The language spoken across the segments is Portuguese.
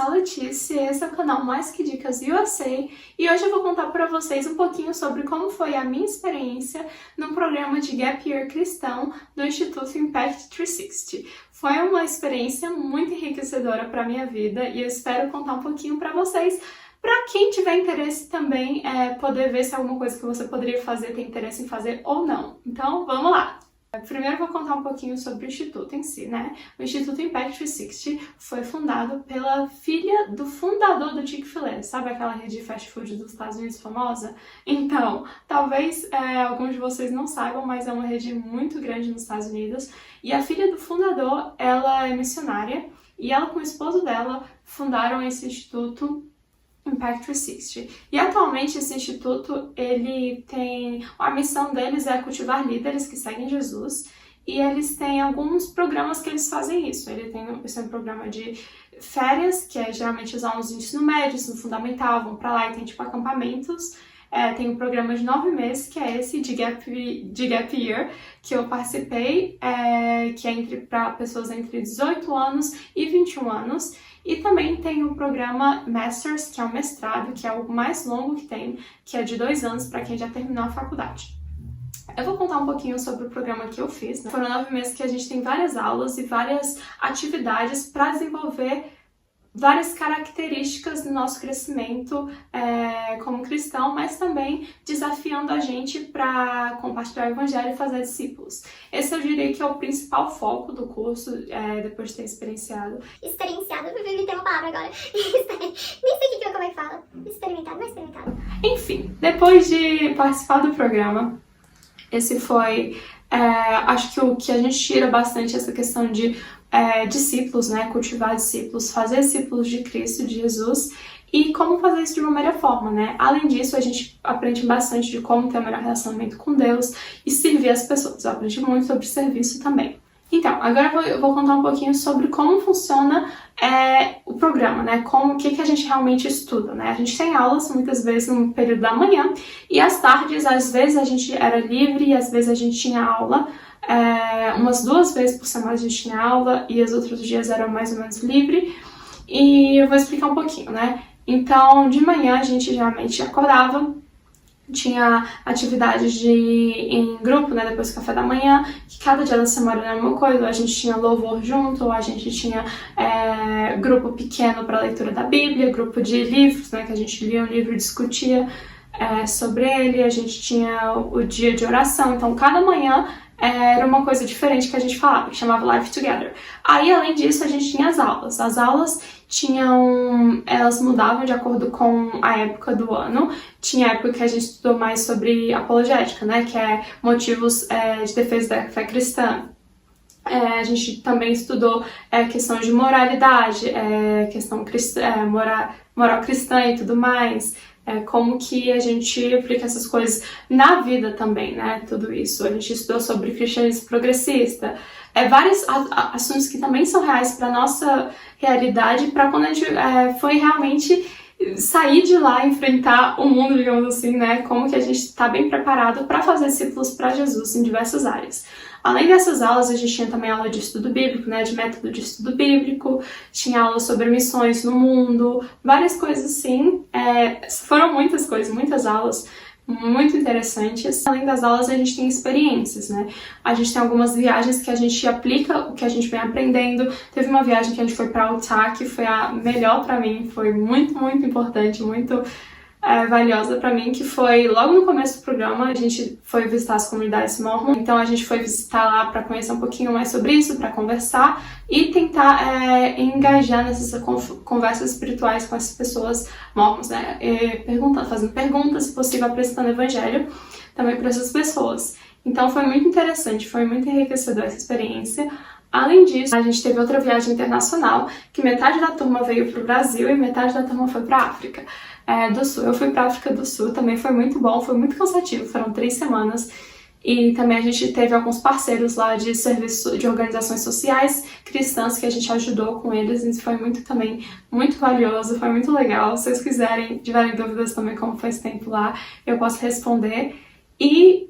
a Letícia, esse é o canal Mais Que Dicas USA e hoje eu vou contar para vocês um pouquinho sobre como foi a minha experiência no programa de Gap Year cristão do Instituto Impact 360. Foi uma experiência muito enriquecedora para a minha vida e eu espero contar um pouquinho para vocês. Para quem tiver interesse também, poder ver se é alguma coisa que você poderia fazer, tem interesse em fazer ou não. Então, vamos lá! Primeiro eu vou contar um pouquinho sobre o Instituto em si, né? O Instituto Impact 360 foi fundado pela filha do fundador do Chick-fil-A, sabe aquela rede de fast food dos Estados Unidos famosa? Então, talvez alguns de vocês não saibam, mas é uma rede muito grande nos Estados Unidos. E a filha do fundador, ela é missionária e ela com o esposo dela fundaram esse Instituto Impact 360. E atualmente esse instituto, a missão deles é cultivar líderes que seguem Jesus e eles têm alguns programas que eles fazem isso. Eles têm um programa de férias, que é geralmente os alunos do ensino médio, ensino fundamental, vão pra lá e tem tipo acampamentos. Tem um programa de 9 meses, que é esse de Gap Year, que eu participei, que é para pessoas entre 18 anos e 21 anos. E também tem o programa Masters, que é o mestrado, que é o mais longo que tem, que é de 2 anos para quem já terminou a faculdade. Eu vou contar um pouquinho sobre o programa que eu fiz, né? Foram 9 meses que a gente tem várias aulas e várias atividades para desenvolver várias características do nosso crescimento como cristão, mas também desafiando a gente para compartilhar o evangelho e fazer discípulos. Esse eu diria que é o principal foco do curso, depois de ter experienciado. Experienciado, eu me tem uma palavra agora. Nem sei como é que fala. Experimentado, não é experimentado. Enfim, depois de participar do programa, esse foi, acho que o que a gente tira bastante essa questão de discípulos, né? Cultivar discípulos, fazer discípulos de Cristo, de Jesus, e como fazer isso de uma melhor forma, né? Além disso, a gente aprende bastante de como ter um melhor relacionamento com Deus e servir as pessoas. Eu aprendi muito sobre serviço também. Então, agora eu vou contar um pouquinho sobre como funciona o programa, né? O que a gente realmente estuda, né? A gente tem aulas muitas vezes no período da manhã e às tardes, às vezes a gente era livre e às vezes a gente tinha aula. Umas 2 vezes por semana a gente tinha aula e os outros dias eram mais ou menos livre. E eu vou explicar um pouquinho, né? Então, de manhã a gente geralmente acordava, tinha atividades em grupo, né, depois do café da manhã, que cada dia da semana era uma coisa, ou a gente tinha louvor junto, ou a gente tinha grupo pequeno para leitura da Bíblia, grupo de livros, né, que a gente lia um livro e discutia sobre ele, a gente tinha o dia de oração, então cada manhã era uma coisa diferente que a gente falava, que chamava Life Together. Aí, além disso, a gente tinha as aulas. As aulas elas mudavam de acordo com a época do ano. Tinha época que a gente estudou mais sobre apologética, né, que é motivos de defesa da fé cristã. A gente também estudou questões de moralidade, questão moral cristã e tudo mais. Como que a gente aplica essas coisas na vida também, né? Tudo isso. A gente estudou sobre cristianismo progressista. Vários assuntos que também são reais para nossa realidade, para quando a gente foi realmente sair de lá e enfrentar o mundo, digamos assim, né? Como que a gente está bem preparado para fazer discípulos para Jesus em diversas áreas. Além dessas aulas, a gente tinha também aula de estudo bíblico, né, de método de estudo bíblico, tinha aula sobre missões no mundo, várias coisas assim. Foram muitas coisas, muitas aulas muito interessantes. Além das aulas, a gente tem experiências, né? A gente tem algumas viagens que a gente aplica o que a gente vem aprendendo. Teve uma viagem que a gente foi para Utah, que foi a melhor para mim, foi muito, muito importante, muito valiosa para mim, que foi logo no começo do programa. A gente foi visitar as comunidades mormon, então a gente foi visitar lá para conhecer um pouquinho mais sobre isso, para conversar e tentar engajar nessas conversas espirituais com essas pessoas mormons, né? Fazendo perguntas, se possível, apresentando o evangelho também para essas pessoas. Então foi muito interessante, foi muito enriquecedora essa experiência. Além disso, a gente teve outra viagem internacional, que metade da turma veio para o Brasil e metade da turma foi para a África do Sul. Eu fui para a África do Sul, também foi muito bom, foi muito cansativo, foram 3 semanas. E também a gente teve alguns parceiros lá de serviço de organizações sociais cristãs que a gente ajudou com eles, e foi também muito valioso, foi muito legal. Se vocês tiverem dúvidas também, como faz tempo lá, eu posso responder. E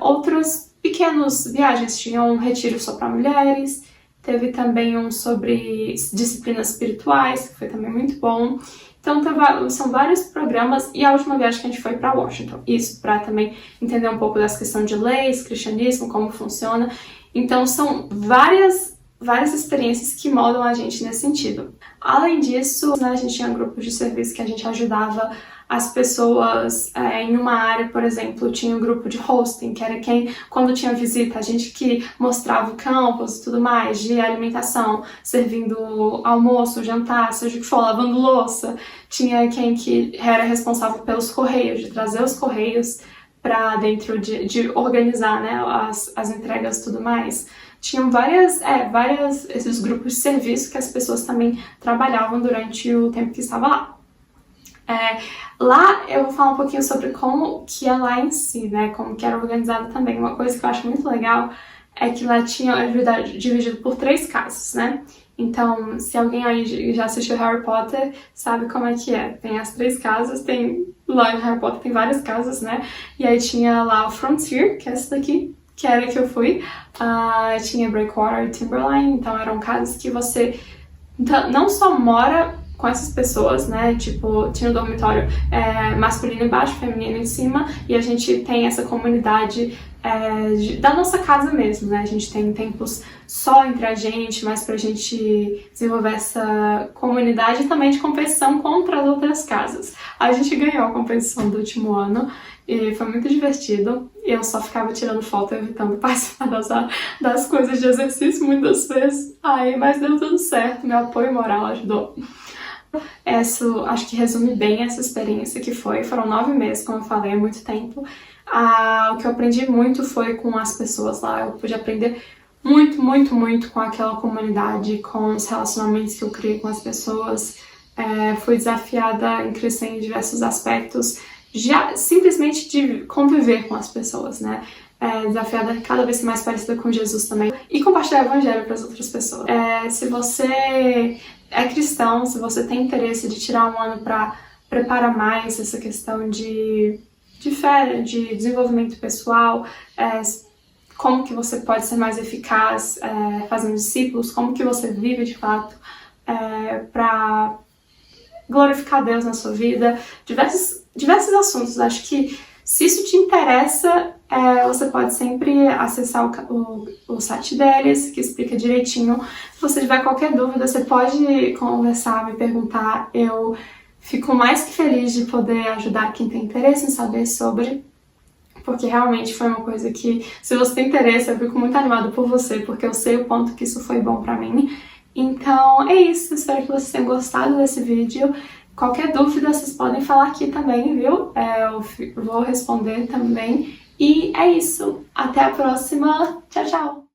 outros pequenos viagens, tinha um retiro só para mulheres, Teve também um sobre disciplinas espirituais, que foi também muito bom. Então, são vários programas, e a última viagem que a gente foi para Washington. Isso, para também entender um pouco dessa questão de leis, cristianismo, como funciona. Então, são várias experiências que moldam a gente nesse sentido. Além disso, né, a gente tinha grupos de serviço que a gente ajudava as pessoas em uma área, por exemplo, tinha um grupo de hosting, que era quando tinha visita, a gente que mostrava o campus e tudo mais, de alimentação, servindo almoço, jantar, seja o que for, lavando louça. Tinha quem que era responsável pelos correios, de trazer os correios para dentro, de organizar, né, as entregas e tudo mais. Tinham esses grupos de serviço que as pessoas também trabalhavam durante o tempo que estava lá. Lá eu vou falar um pouquinho sobre como que é lá em si, né, como que era organizado também. Uma coisa que eu acho muito legal é que lá tinha dividido por 3 casas, né? Então, se alguém aí já assistiu Harry Potter, sabe como é que é. Tem as 3 casas, lá em Harry Potter tem várias casas, né? E aí tinha lá o Frontier, que é essa daqui, que era que eu fui. Tinha Breakwater e Timberline, então eram casas que você não só mora com essas pessoas, né, tipo, tinha um dormitório masculino embaixo, feminino em cima, e a gente tem essa comunidade da nossa casa mesmo, né, a gente tem tempos só entre a gente, mas pra gente desenvolver essa comunidade e também de competição contra as outras casas. A gente ganhou a competição do último ano, e foi muito divertido. Eu só ficava tirando foto, evitando participar das coisas de exercício muitas vezes. Mas deu tudo certo, meu apoio moral ajudou. Acho que resume bem essa experiência que foi. Foram 9 meses, como eu falei, é muito tempo. O que eu aprendi muito foi com as pessoas lá. Eu pude aprender muito, muito, muito com aquela comunidade, com os relacionamentos que eu criei com as pessoas. Fui desafiada em crescer em diversos aspectos, simplesmente de conviver com as pessoas, né? Desafiada cada vez mais parecida com Jesus também. E compartilhar o evangelho para as outras pessoas. Se você é cristão, se você tem interesse de tirar um ano para preparar mais essa questão de fé, de desenvolvimento pessoal, como que você pode ser mais eficaz fazendo discípulos, como que você vive de fato para glorificar Deus na sua vida, diversos assuntos. Acho que se isso te interessa, você pode sempre acessar o site deles, que explica direitinho. Se você tiver qualquer dúvida, você pode conversar, me perguntar. Eu fico mais que feliz de poder ajudar quem tem interesse em saber sobre, porque realmente foi uma coisa que, se você tem interesse, eu fico muito animada por você, porque eu sei o quanto que isso foi bom pra mim. Então é isso, espero que vocês tenham gostado desse vídeo. Qualquer dúvida, vocês podem falar aqui também, viu? Eu vou responder também. E é isso. Até a próxima. Tchau, tchau!